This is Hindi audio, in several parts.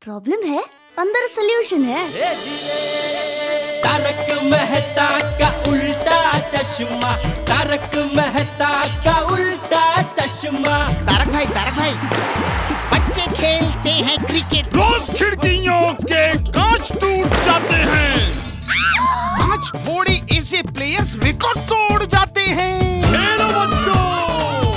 प्रॉब्लम है, अंदर सोल्यूशन है। तारक मेहता का उल्टा चश्मा, तारक मेहता का उल्टा चश्मा। तारक भाई, बच्चे खेलते हैं क्रिकेट, रोज खिड़कियों के कांच टूट जाते हैं, आज थोड़े ऐसे प्लेयर्स रिकॉर्ड तोड़ जाते हैं। खेलो बच्चों।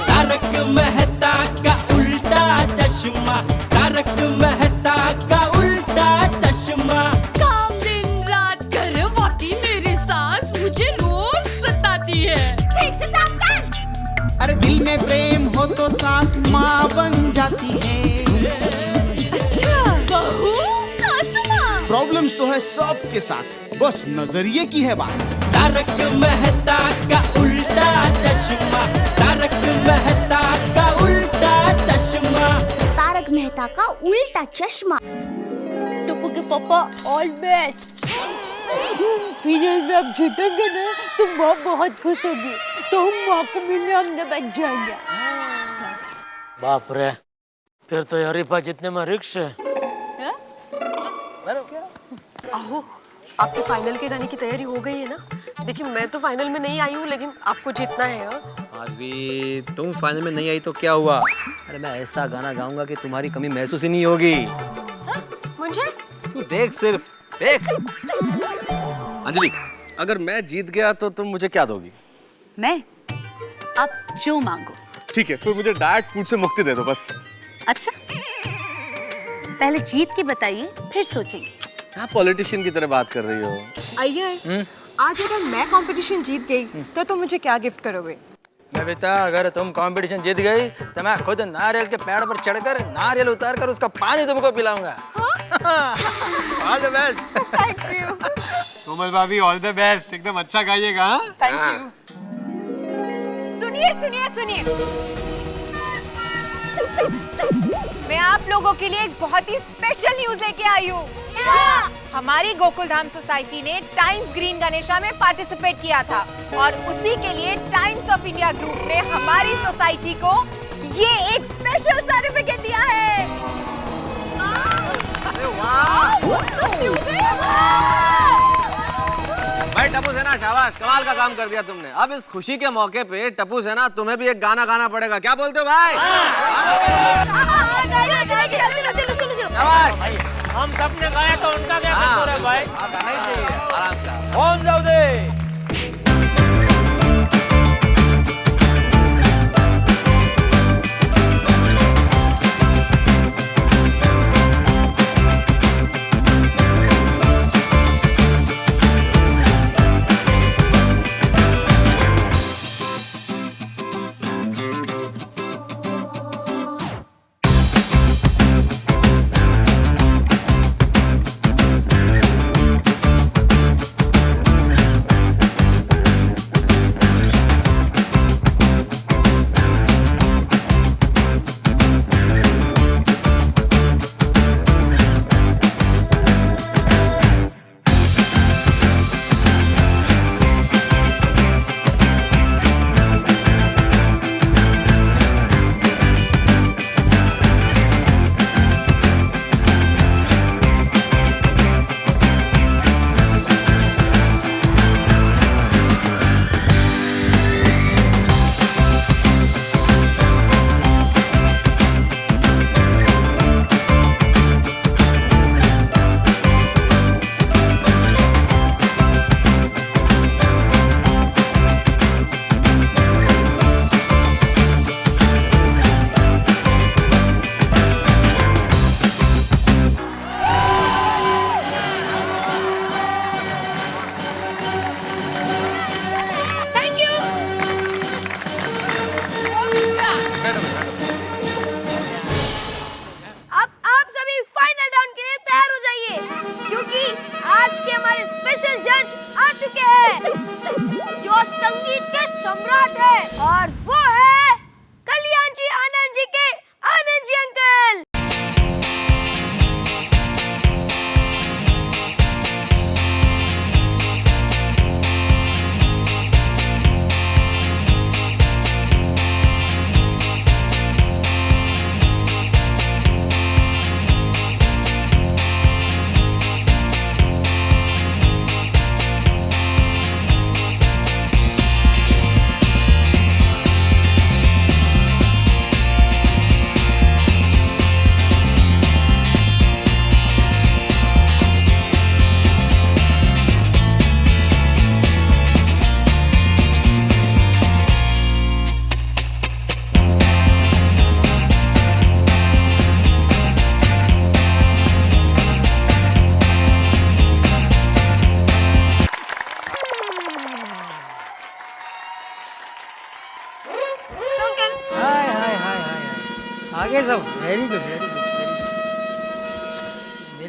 तारक मेहता का उल्टा चश्मा, तारक मेहता का उल्टा चश्मा। काम दिन रात करवाती मेरी सास मुझे रोज सताती है। ठीक से साफ कर। अरे दिल में प्रेम हो तो सास माँ बन जाती है। अच्छा, बहू सास माँ। प्रॉब्लम्स तो है सबके साथ, बस नजरिए की है बात। तारक मेहता का उल्टा चश्मा, तारक मेहता का उल्टा चश्मा। तारक मेहता का उल्टा चश्मा। टप्पू के पापा ऑल बेस्ट। फाइनल में अब जीतेंगे ना तो माँ बहुत खुश होगी, तो हम माँ को मिलने अहमदाबाद जाएंगे। बाप रे, फिर तो हरीफा जितने में रिक्श है। आहो, आपके फाइनल के गाने की तैयारी हो गई है ना? देखिए मैं तो फाइनल में नहीं आई हूँ, लेकिन आपको जीतना है। आज भी तुम फाइनल में नहीं आई तो क्या हुआ? अरे मैं ऐसा गाना गाऊंगा कि तुम्हारी कमी महसूस ही नहीं होगी। मुझे तू देख, सिर्फ देख। अंजलि, अगर मैं जीत गया तो तुम मुझे क्या दोगी? मैं? आप जो मांगो। ठीक है, फिर मुझे डाइट फूड से मुक्ति दे दो बस। अच्छा, पहले जीत के बताइए, फिर सोचेंगे। हाँ, पॉलिटिशियन की तरह बात कर रही हो। अय्यर, आज अगर मैं कंपटीशन जीत गई तो तुम मुझे क्या गिफ्ट करोगे? मैं बेटा, अगर तुम कंपटीशन जीत गई तो मैं खुद नारियल के पेड़ पर चढ़कर नारियल उतार कर उसका पानी तुमको पिलाऊंगा। All the best. Thank you. Komal भाभी, ऑल द बेस्ट। एकदम अच्छा गाइएगा। Thank you. सुनिए सुनिए सुनिए, मैं आप लोगों के लिए एक बहुत ही स्पेशल न्यूज लेके आई हूँ। हमारी गोकुलधाम सोसाइटी ने टाइम्स ग्रीन गणेशा में पार्टिसिपेट किया था और उसी के लिए टाइम्स ऑफ इंडिया ग्रुप ने हमारी सोसाइटी को ये एक स्पेशल सर्टिफिकेट दिया है। भाई टप्पू सेना, शाबाश, कमाल का काम कर दिया तुमने। अब इस खुशी के मौके पे टप्पू सेना, तुम्हें भी एक गाना गाना पड़ेगा। क्या बोलते हो भाई? शाबाश। हम सबने गाया तो उनका क्या कसूर है भाई? गाना ही चाहिए, आराम से। कौन जाओ दे?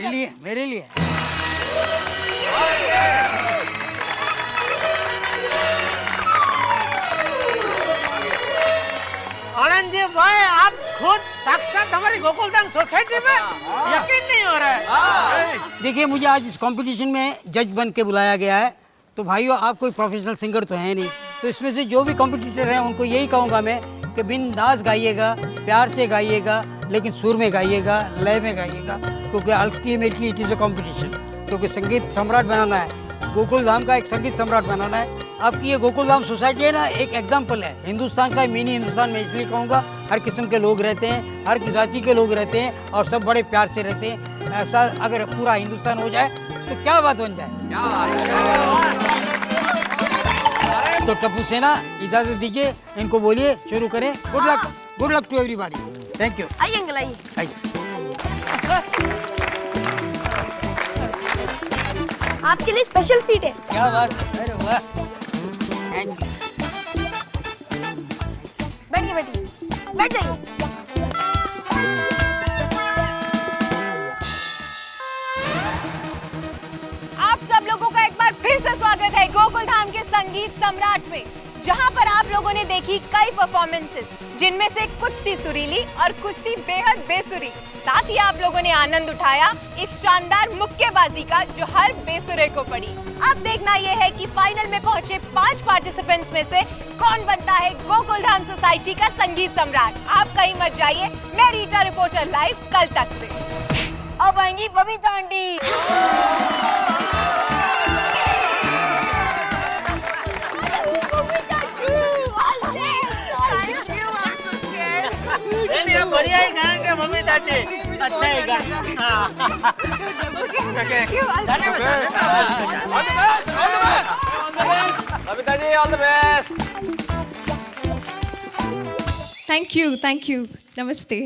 मेरे लिए मेरे लिए। आनंद जी भाई, आप खुद साक्षात हमारी गोकुलधाम सोसाइटी में, यकीन नहीं हो रहा है। देखिए, मुझे आज इस कंपटीशन में जज बन के बुलाया गया है। तो भाइयों, आप कोई प्रोफेशनल सिंगर तो है नहीं, तो इसमें से जो भी कॉम्पिटिटर हैं उनको यही कहूँगा मैं कि बिंदास गाइएगा, प्यार से गाइएगा, लेकिन सुर में गाइएगा, लय में गाइएगा, क्योंकि ultimately it is a competition. क्योंकि संगीत सम्राट बनाना है, गोकुलधाम का एक संगीत सम्राट बनाना है। आपकी ये गोकुलधाम सोसाइटी है ना, एक एग्जाम्पल है हिंदुस्तान का, मिनी हिंदुस्तान में इसलिए कहूँगा। हर किस्म के लोग रहते हैं, हर जाति के लोग रहते हैं, और सब बड़े प्यार से रहते हैं। ऐसा अगर पूरा हिंदुस्तान हो जाए तो क्या बात बन जाए। तो टप्पू सेना, इजाजत दीजिए, इनको बोलिए शुरू करें। Good luck to everybody. Thank you. आइए अंकल, आइए। आपके लिए स्पेशल सीट है। क्या बात, अरे वाह, थैंक यू। बैठिए बैठिए, बैठ जाइए। आप सब लोगों का एक बार फिर से स्वागत है गोकुलधाम के संगीत सम्राट में, जहां पर आप लोगों ने देखी कई परफॉर्मेंसेस, जिनमें से कुछ थी सुरीली और कुछ थी बेहद बेसुरी। साथ ही आप लोगों ने आनंद उठाया एक शानदार मुक्केबाजी का, जो हर बेसुरे को पड़ी। अब देखना यह है कि फाइनल में पहुंचे 5 पार्टिसिपेंट्स में से कौन बनता है गोकुलधाम सोसाइटी का संगीत सम्राट। आप कहीं मत जाइए, मैं रीटा रिपोर्टर लाइव कल तक से। अब आएंगी बबीता आंटी। बढ़िया ही गाएंगे बबीता जी, अच्छा ही गाएंगे। Babita ji, all the best. Thank you, नमस्ते।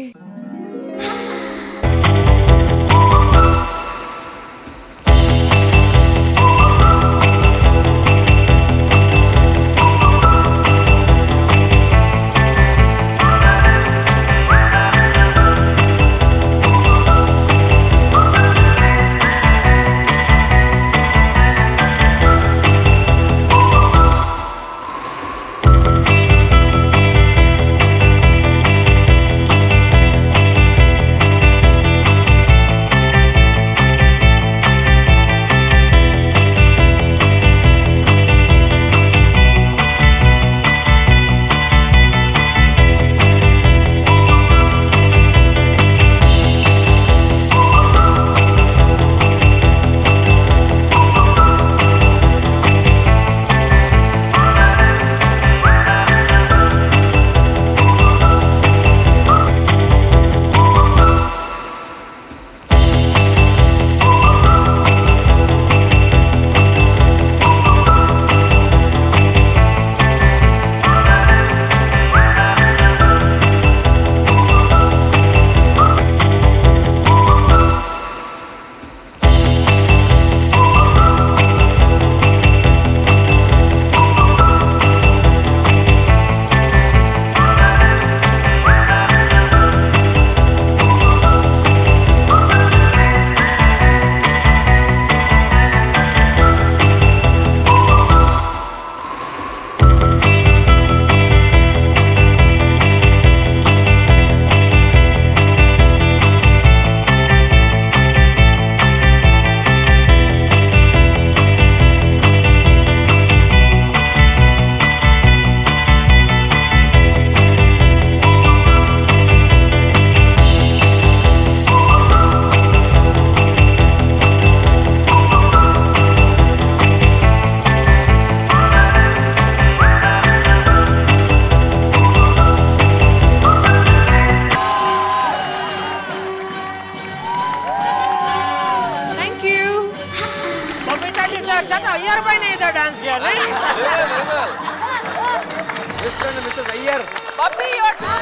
अच्छा तो अय्यर भाई ने इधर डांस किया नहीं? Mister and missus Iyer. पप्पी योर गुड।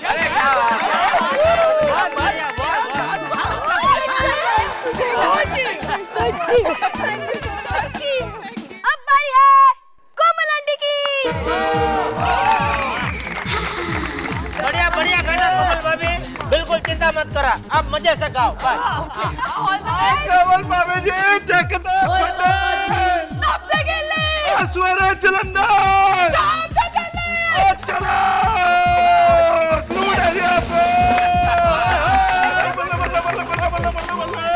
अरे क्या बात है, बहुत बढ़िया, बहुत अब बारी है कोमल आंटी की। बढ़िया बढ़िया गाना कोमल भाभी, बिल्कुल चिंता मत करा, अब जैसे गाओ बस। कमल बाबे जी चकदा सवेरे चलंदा शाम को चले चलो स्लूट है यहाँ पे बल्ला बल्ला बल्ला बल्ला बल्ला बल्ला बल्ला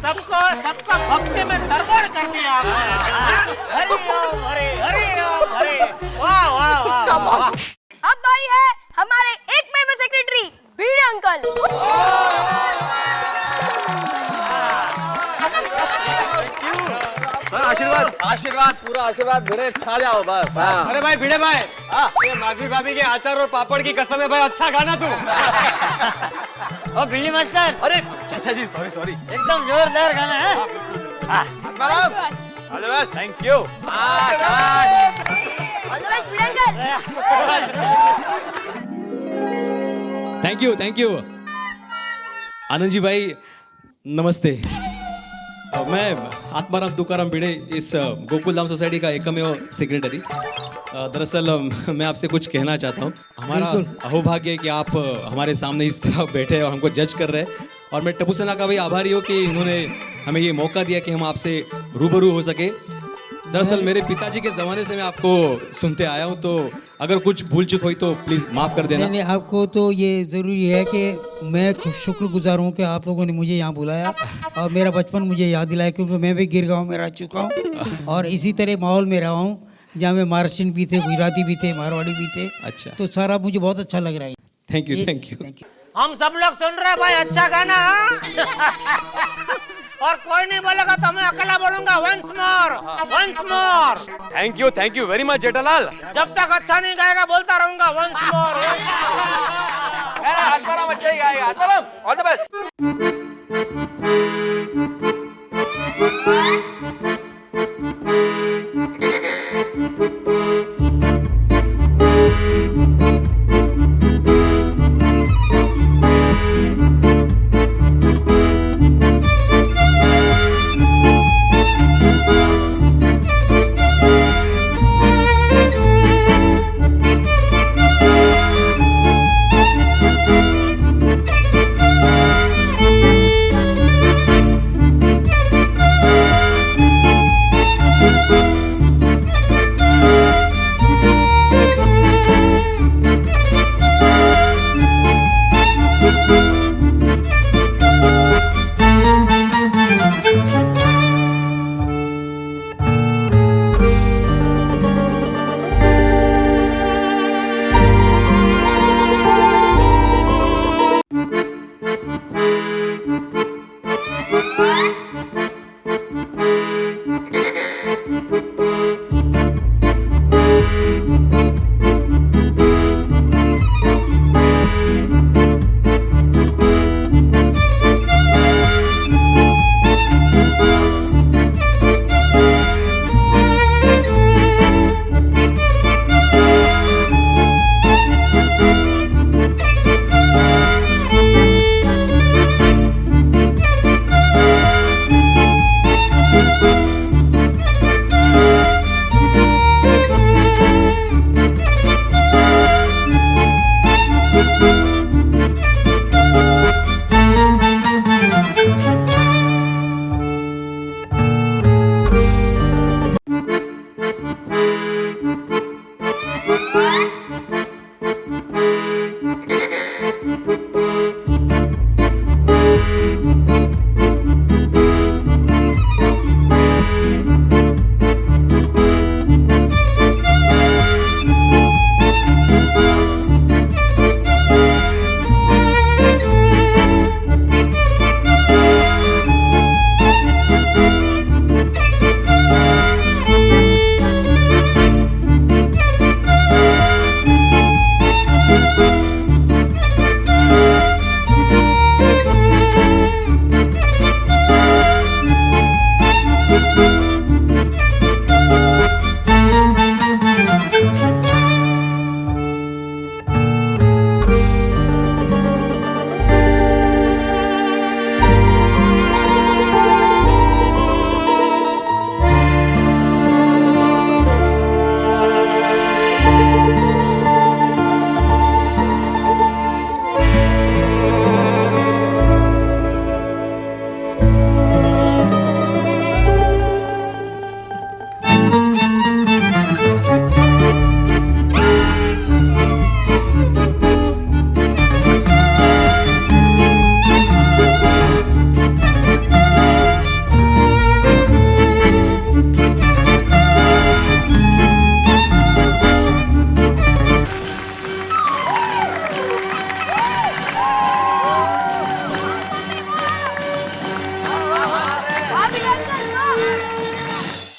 सबको सबका भक्ति में दरबार कर दिया आपने। हरि ओम हरि हरि ओम हरि। वाह वाह वाह वाह। अब बारी है हमारे एकमेव सेक्रेटरी भिड़े अंकल। आशीर्वाद आशीर्वाद पूरा आशीर्वाद भिड़े छा जाओ बस। अरे भाई भिड़े भाई, ये माधवी भाभी के अचार और पापड़ की कसम है भाई, अच्छा गाना तू। और भिड़ी मास्टर, अरे चाचा जी सॉरी सॉरी, एकदम जोरदार गाना है। All the best, thank you. Thank you Anand ji भाई, नमस्ते। मैं आत्माराम तुकाराम भिड़े, इस गोकुल धाम सोसाइटी का एकमेव सेक्रेटरी। दरअसल मैं आपसे कुछ कहना चाहता हूँ। हमारा अहोभाग्य है कि आप हमारे सामने इस तरह बैठे और हमको जज कर रहे हैं, और मैं टप्पू सेना का भी आभारी हूँ कि इन्होंने हमें ये मौका दिया कि हम आपसे रूबरू हो सके। दरअसल मेरे पिताजी के ज़माने से मैं आपको सुनते आया हूँ, तो अगर कुछ भूल चूक हुई तो प्लीज़ माफ़ कर देना। नहीं, आपको तो ये ज़रूरी है कि मैं शुक्रगुजार हूँ कि आप लोगों ने मुझे यहाँ बुलाया और मेरा बचपन मुझे याद दिलाया, क्योंकि मैं भी गिरगांव में रह चुका हूँ और इसी तरह माहौल में रहा हूँ जहाँ में महाराष्ट्रियन भी थे, गुजराती भी थे, मारवाड़ी भी थे। अच्छा, तो सारा मुझे बहुत अच्छा लग रहा है। Thank you thank you. हम सब लोग सुन रहे हैं भाई, अच्छा गाना। और कोई नहीं बोलेगा तो मैं अकेला बोलूंगा, once more. Thank you very much Jethalal. जब तक अच्छा नहीं गाएगा बोलता रहूंगा वंस मोर। आत्माराम अच्छा ही गाएगा। Atmaram all the best.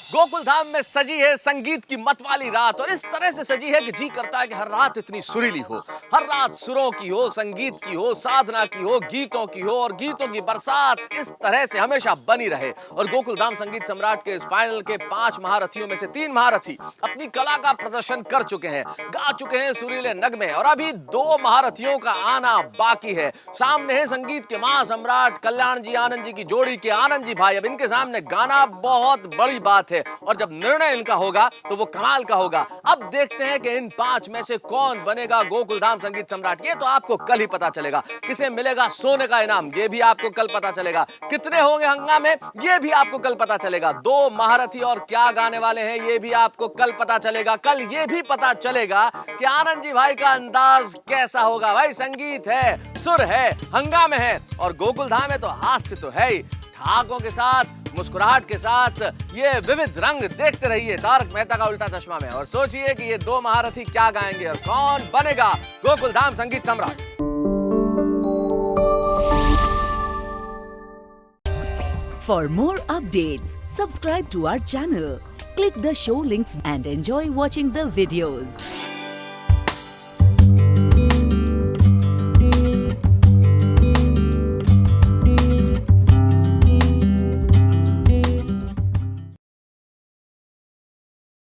Gokul Dham में सजी है संगीत की मतवाली रात, और इस तरह से सजी है कि जी करता है कि हर रात इतनी सुरीली हो, हर रात सुरों की हो, संगीत की हो, साधना की हो, गीतों की हो, और गीतों की बरसात इस तरह से हमेशा बनी रहे। और गोकुल धाम संगीत सम्राट के इस फाइनल के 5 महारथियों में से 3 महारथी अपनी कला का प्रदर्शन कर चुके हैं, गा चुके हैं सुरीले नगमे, और अभी 2 महारथियों का आना बाकी है। सामने है संगीत के महासम्राट कल्याण जी आनंद जी की जोड़ी के आनंद जी भाई। अब इनके सामने गाना बहुत बड़ी बात है, और जब निर्णय इनका होगा तो वो कमाल का होगा। अब देखते हैं कि इन 5 में से कौन बनेगा गोकुल धाम संगीत सम्राट। ये तो आपको कल ही पता चलेगा। किसे मिलेगा सोने का इनाम, ये भी आपको कल पता चलेगा। कितने होंगे हंगामे, ये भी आपको कल पता चलेगा। 2 महारथी और क्या गाने वाले हैं, ये भी आपको कल पता चलेगा। कल ये भी पता चलेगा कि आनंद जी भाई का अंदाज कैसा होगा। भाई संगीत है, सुर है, हंगामे है, और गोकुल धाम है तो हास्य तो है ही। ठहाकों के साथ, मुस्कुराहट के साथ ये विविध रंग देखते रहिए तारक मेहता का उल्टा चश्मा में, और सोचिए कि ये 2 महारथी क्या गाएंगे और कौन बनेगा गोकुल धाम संगीत सम्राट। For more updates, subscribe to our channel, click the show links and enjoy watching the videos.